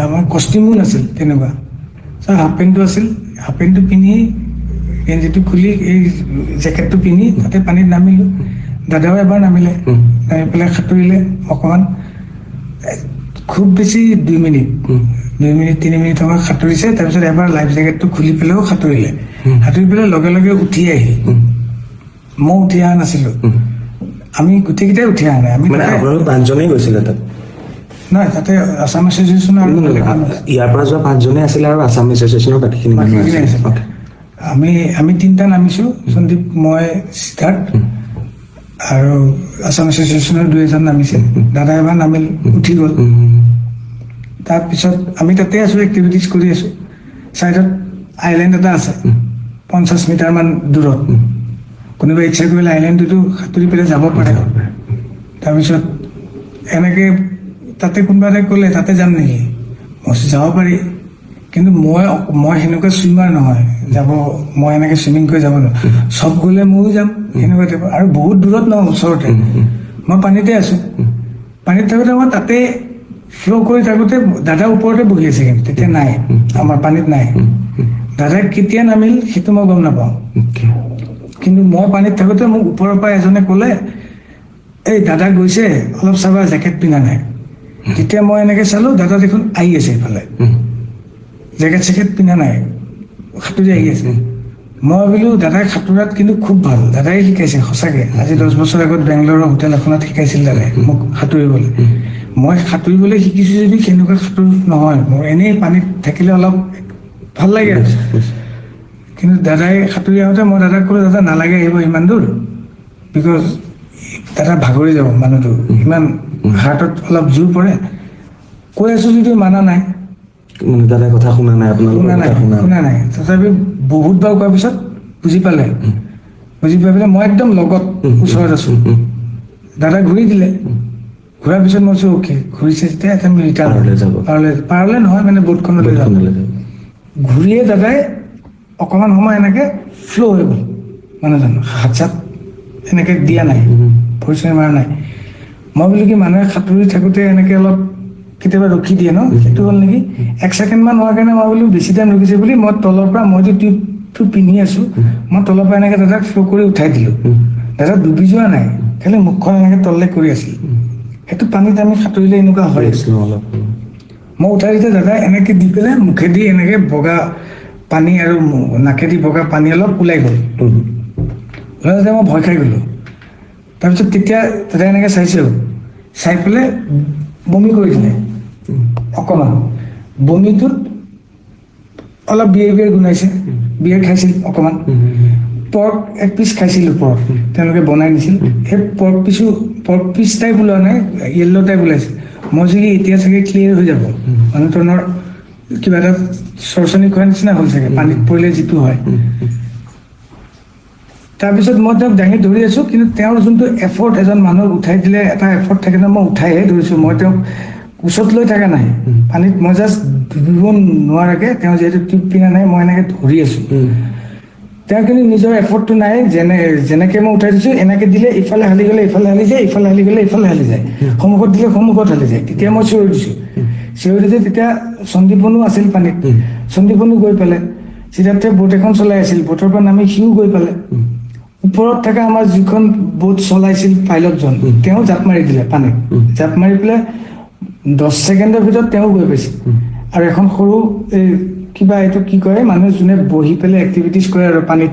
আমাৰ কষ্টিউমো নাছিল তেনেকুৱা হাফ পেণ্টটো আছিল হাফ পেণ্টটো পিন্ধি গেঞ্জিটো খুলি এই জেকেটটো পিন্ধি তাতে পানীত নামিলোঁ দাদাও এবাৰ নামিলে নামি পেলাই সাঁতুৰিলে অকণমান খুব বেছি 2 মিনিট 3 মিনিট সময় সাঁতুৰিছে তাৰপিছত এবাৰ লাইফ জেকেটটো খুলি পেলাইও সাঁতুৰিলে সাঁতুৰি পেলাই লগে লগে উঠি আহিল মই উঠি অহা নাছিলোঁ আমি গোটেইকেইটাই উঠি অহা নাই আমি পাঁচজনেই গৈছিলে তাত নহয় তাতে আছাম এছ'চিয়েশ্যনৰ ইয়াৰ পৰা যোৱা 5জনেই আছিলে আৰু আছাম এছ'চিয়েশ্যনৰ বাকীখিনি মানুহ আমি 3টা নামিছোঁ সন্দীপ মই সিদ্ধাৰ্থ আৰু আছাম এছ'চিয়েশ্যনৰ 2 নামিছে দাদা এবাৰ নামিল উঠি গ'ল তাৰপিছত আমি তাতে আছোঁ এক্টিভিটিজ কৰি আছোঁ ছাইডত আইলেণ্ড এটা আছে 50 মিটাৰমান দূৰত কোনোবা ইচ্ছা কৰিলে আইলেণ্ডটোতো সাঁতুৰি পেলাই যাব পাৰে তাৰপিছত এনেকৈ তাতে কোনোবা এটাই ক'লে তাতে যাম নেকি মই যাব পাৰি কিন্তু মই সেনেকুৱা ছুইমাৰ নহয় যাব মই এনেকৈ ছুইমিং কৰি যাব নোৱাৰোঁ চব গ'লে ময়ো যাম সেনেকুৱা টাইপ আৰু বহুত দূৰত নহয় ওচৰতে মই পানীতে আছোঁ পানীত থাকোঁতে মই তাতে ফ্ল' কৰি থাকোঁতে দাদা ওপৰতে বহি আছে কিন্তু তেতিয়া নাই আমাৰ পানীত নাই দাদাই কেতিয়া নামিল সেইটো মই গম নাপাওঁ কিন্তু মই পানীত থাকোঁতে মোক ওপৰৰ পৰা এজনে ক'লে এই দাদা গৈছে অলপ চাবা জেকেট পিন্ধা নাই যেতিয়া মই এনেকৈ চালোঁ দাদা দেখোন আহি আছে এইফালে জেকেট চেকেট পিন্ধা নাই সাঁতুৰি আহি আছে মই ভাবিলোঁ দাদাই সাঁতোৰাত কিন্তু খুব ভাল দাদাই শিকাইছে সঁচাকৈ আজি 10 বছৰ আগত বেংগলোৰৰ হোটেল এখনত শিকাইছিল দাদাই মোক সাঁতুৰিবলৈ মই সাঁতুৰিবলৈ শিকিছোঁ যদি সেনেকুৱা সাঁতোৰ নহয় মোৰ এনেই পানীত থাকিলে অলপ ভাল লাগে কিন্তু দাদাই সাঁতুৰি আহোঁতে মই দাদাক ক'লোঁ দাদা নালাগে আহিব ইমান দূৰ বিকজ দাদা ভাগৰি যাব মানুহটো ইমান হাৰ্টত অলপ জোৰ পৰে কৈ আছোঁ যদিও মানা নাই দাদাই কথা শুনা নাই শুনা নাই তথাপি বহুতবাৰ কোৱাৰ পিছত বুজি পালে বুজি পাই পেলাই মই একদম লগত ওচৰত আছোঁ দাদা ঘূৰি দিলে ঘূৰাৰ পিছত মই কৈছোঁ অ'কে ঘূৰিছে যেতিয়া এটা আমি ৰিটাৰ্ণ পাৰলে নহয় মানে বোটখনলৈ যাম ঘূৰিয়ে দাদাই অকণমান সময় এনেকৈ ফ্ল' হৈ গ'ল মানুহজন হাত চাত এনেকৈ দিয়া নাই পৰিচয় মাৰা নাই মই বোলো কি মানুহে সাঁতুৰি থাকোঁতে এনেকৈ অলপ কেতিয়াবা ৰখি দিয়ে ন সেইটো হ'ল নেকি 1 ছেকেণ্ডমান হোৱাৰ কাৰণে মই বোলো বেছি টাইম ৰখিছে বুলি মই তলৰ পৰা মইতো টিউবটো পিন্ধি আছোঁ মই তলৰ পৰা এনেকৈ দাদাক ফ্ল' কৰি উঠাই দিলোঁ দাদা ডুবি যোৱা নাই খালি মুখখন এনেকৈ তললৈ কৰি আছিল সেইটো পানীত আমি সাঁতুৰিলে এনেকুৱা হয় মই উঠাই দিওঁতে দাদা এনেকৈ দি পেলাই মুখেদি এনেকৈ বগা পানী আৰু নাকেদি বগা পানী অলপ ওলাই গ'ল ওলাই মই ভয় খাই গ'লোঁ তাৰপিছত তেতিয়া দাদা এনেকৈ চাইছোঁ চাই পেলাই বমি কৰি দিলে অকণমান বমিটোত অলপ বিয়েৰ গুণাইছে বিয়েৰ খাইছিল অকণমান পৰ্ক 1 পিচ খাইছিল ওপৰত তেওঁলোকে বনাই দিছিল সেই পৰ্ক পিচ টাইপ ওলোৱা নাই য়েল্ল' টাইপ ওলাইছে মই যদি এতিয়া চাগে ক্লিয়াৰ হৈ যাব মানুহজনৰ কিবা এটা চৰচনি খোৱাৰ নিচিনা হ'ল চাগে পানীত পৰিলে যিটো হয় তাৰপিছত মই তেওঁক দাঙি ধৰি আছোঁ কিন্তু তেওঁৰ যোনটো এফৰ্ট এজন মানুহক উঠাই দিলে এটা এফৰ্ট থাকে ন মই উঠাইহে ধৰিছোঁ মই তেওঁক ওচৰত লৈ থকা নাই পানীত মই জাষ্ট ডুবিব নোৱাৰাকৈ তেওঁ যিহেতু টিউব পিন্ধা নাই মই এনেকৈ ধৰি আছোঁ তেওঁ কিন্তু নিজৰ এফৰ্টটো নাই যেনেকৈ মই উঠাই দিছোঁ এনেকৈ দিলে ইফালে হালি গ'লে ইফালে হালি যায় ইফালে হালি গ'লে ইফালে হালি যায় সন্মুখত দিলে সন্মুখত হালি যায় তেতিয়া মই চিঞৰি দিছোঁ চিঞৰি দিছে তেতিয়া সন্দীপনো আছিল পানীত সন্দীপনো গৈ পালে সিদ্ধাৰ্থে বোট এখন চলাই আছিল বোটৰ পৰা নামি সিও গৈ পালে ওপৰত থকা আমাৰ যিখন বোট চলাইছিল পাইলটজন তেওঁ জাপ মাৰি দিলে পানীত জাপ মাৰি পেলাই 10 ছেকেণ্ডৰ ভিতৰত তেওঁ গৈ পাইছিল আৰু এখন সৰু কিবা এইটো কি কয় মানুহে যোনে বহি পেলাই এক্টিভিটিজ কৰে আৰু পানীত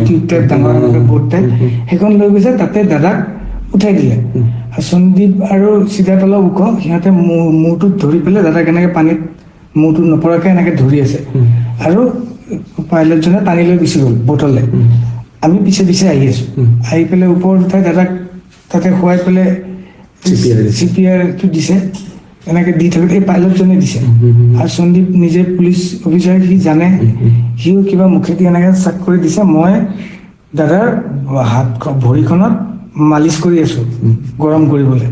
টিউব টাইপ ডাঙৰ বোট টাইপ সেইখন লৈ গৈছে তাতে দাদাক উঠাই দিলে আৰু সন্দীপ আৰু সিদ্ধাৰ্থ অলপ ওখ সিহঁতে মূৰটোত ধৰি পেলাই দাদাক এনেকৈ পানীত মূৰটো নপৰাকৈ এনেকৈ ধৰি আছে আৰু পাইলটজনে টানি লৈ গুচি গ'ল বোটলৈ আমি পিছে পিছে আহি আছোঁ আহি পেলাই ওপৰত উঠাই দাদাক তাতে শুৱাই পেলাই CPRটো দিছে এনেকৈ দি থাকোঁতে এই পাইলটজনে দিছে আৰু সন্দীপ নিজে পুলিচ অফিচাৰ সি জানে সিও কিবা মুখেদি এনেকৈ চাক কৰি দিছে মই দাদাৰ হাত ভৰিখনত মালিচ কৰি আছোঁ গৰম কৰিবলৈ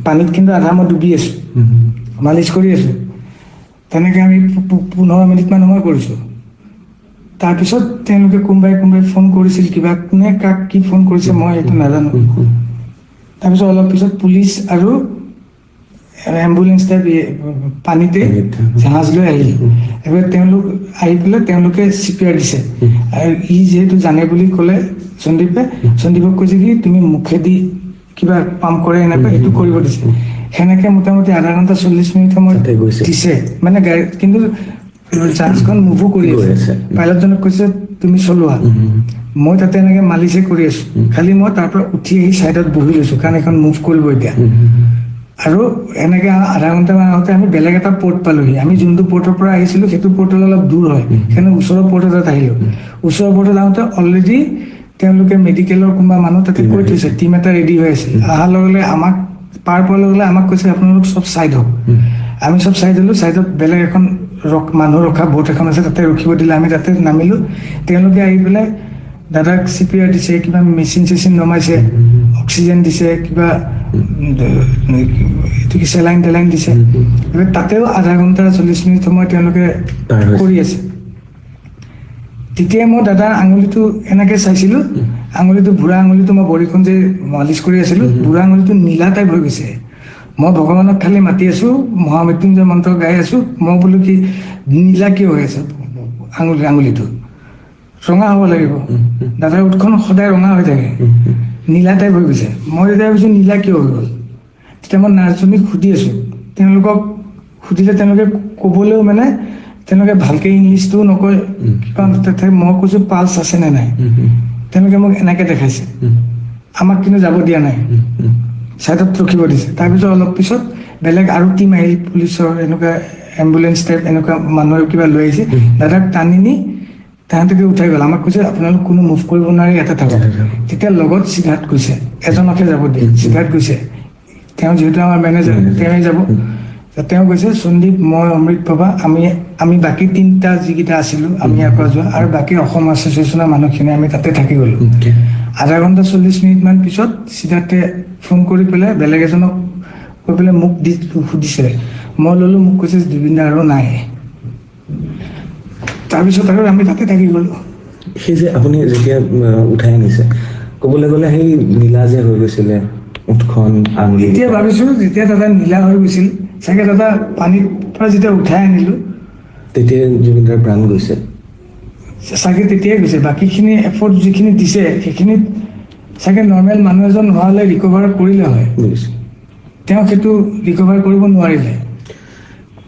পানীত কিন্তু আধা মই ডুবি আছোঁ মালিচ কৰি আছোঁ তেনেকৈ আমি 15 মিনিটমান সময় কৰিছোঁ তাৰপিছত তেওঁলোকে কোনোবাই ফোন কৰিছিল কিবা কোনে কাক কি ফোন কৰিছে মই এইটো নাজানো তাৰপিছত অলপ পিছত পুলিচ আৰু এম্বুলেঞ্চ টাইপ পানীতে জাহাজ লৈ আহিল এবাৰ তেওঁলোক আহি পেলাই তেওঁলোকে CPR দিছে আৰু ই যিহেতু জানে বুলি ক'লে সন্দীপক কৈছে কি তুমি মুখেদি কিবা পাম্প কৰে এনেকৈ এইটো কৰিব দিছে সেনেকৈ মোটামুটি আধা ঘণ্টা 40 মিনিট সময় দিছে মানে গাড়ী কিন্তু জাহাজখন মুভো কৰি আছে পাইলটজনক কৈছে তুমি চলোৱা মই তাতে এনেকৈ মালিচে কৰি আছো খালি মই তাৰ পৰা উঠি আহি ছাইডত বহি লৈছো কাৰণ এখন মুভ কৰিব এতিয়া আৰু এনেকৈ আধা ঘণ্টামান আগতে আমি বেলেগ এটা পৰ্ট পালোহি আমি যোনটো পৰ্টৰ পৰা আহিছিলোঁ সেইটো পৰ্টলৈ অলপ দূৰ হয় সেইকাৰণে ওচৰৰ পৰ্ট এটাত আহিলোঁ ওচৰৰ পৰ্টত আহোঁতে অলৰেডি তেওঁলোকে মেডিকেলৰ কোনোবা মানুহ তাতে কৈ থৈছে টিম এটা ৰেডি হৈ আছিল অহাৰ লগে লগে আমাক পাৰ পোৱাৰ লগে লগে আমাক কৈছে আপোনালোক চব ছাইড হওক আমি চব ছাইড হ'লোঁ ছাইডত বেলেগ এখন মানুহ ৰখা বোট এখন আছে তাতে ৰখিব দিলে আমি তাতে নামিলোঁ তেওঁলোকে আহি পেলাই দাদাক CPR দিছে কিবা মেচিন চেচিন নমাইছে অক্সিজেন দিছে কিবা এইটো কি চেলাইন টেলাইন দিছে তাতেও আধা ঘণ্টা 40 মিনিট সময় তেওঁলোকে কৰি আছে তেতিয়া মই দাদাৰ আঙুলিটো এনেকৈ চাইছিলোঁ আঙুলিটো বুঢ়া আঙুলিটো মই ভৰিখন যে মালিচ কৰি আছিলোঁ বুঢ়া আঙুলিটো নীলা টাইপ হৈ গৈছে মই ভগৱানক খালি মাতি আছোঁ মহামৃত্যুঞ্জয় মন্ত্ৰ গাই আছোঁ মই বোলো কি নীলা কিয় হৈ আছে আঙুলিটো ৰঙা হ'ব লাগিব দাদাৰ উঠখন সদায় ৰঙা হৈ থাকে নীলা টাইপ হৈ গৈছে মই তেতিয়া ভাবিছোঁ নীলা কিয় হৈ গ'ল তেতিয়া মই নাৰ্ছজনীক সুধি আছোঁ তেওঁলোকক সুধিলে তেওঁলোকে ক'বলৈও মানে তেওঁলোকে ভালকৈ ইংলিছটোও নকয় কাৰণ তাতে মই কৈছোঁ পালছ আছে নে নাই তেওঁলোকে মোক এনেকৈ দেখাইছে আমাক কিন্তু যাব দিয়া নাই ছাইডত ৰখিব দিছে তাৰপিছত অলপ পিছত বেলেগ আৰু টিম আহিল পুলিচৰ এনেকুৱা এম্বুলেঞ্চ টাইপ এনেকুৱা মানুহৰ কিবা লৈ আহিছে দাদাক টানি নি তাহাঁতকে উঠাই গ'ল আমাক কৈছে আপোনালোক কোনো মুভ কৰিব নোৱাৰি ইয়াতে থাকক তেতিয়া লগত সিদ্ধাৰ্থ গৈছে এজনকে যাব দিয়ে সিদ্ধাৰ্থ গৈছে তেওঁ যিহেতু আমাৰ মেনেজাৰ তেওঁৱে যাব তেওঁ কৈছে সন্দীপ মই অমৃত বাবা আমি বাকী 3টা যিকেইটা আছিলোঁ আমি ইয়াৰ পৰা যোৱা আৰু বাকী অসম এছ'চিয়েশ্যনৰ মানুহখিনি আমি তাতে থাকি গ'লোঁ আধা ঘণ্টা 40 মিনিটমান পিছত সিদ্ধাৰ্থে ফোন কৰি পেলাই বেলেগ এজনক কৈ পেলাই মোক সুধিছে মই ল'লোঁ মোক কৈছে জুবিন দা আৰু নাই তাৰপিছত আৰু আমি তাতে থাকি গ'লোঁ সেই যে আপুনি যেতিয়া উঠাই আনিছে ক'বলৈ গ'লে সেই নীলা যে হৈ গৈছিলে উঠখন আঙুলি এতিয়া ভাবিছোঁ যেতিয়া দাদা নীলা হৈ গৈছিল চাগে দাদা পানীৰ পৰা যেতিয়া উঠাই আনিলোঁ তেতিয়া জুবিন দাৰ প্ৰাণ গৈছে চাগে তেতিয়াই গৈছে বাকীখিনি এফৰ্ট যিখিনি দিছে সেইখিনিত চাগে নৰ্মেল মানুহ এজন হোৱালৈ ৰিকভাৰ কৰিলে হয় তেওঁ সেইটো ৰিকভাৰ কৰিব নোৱাৰিলে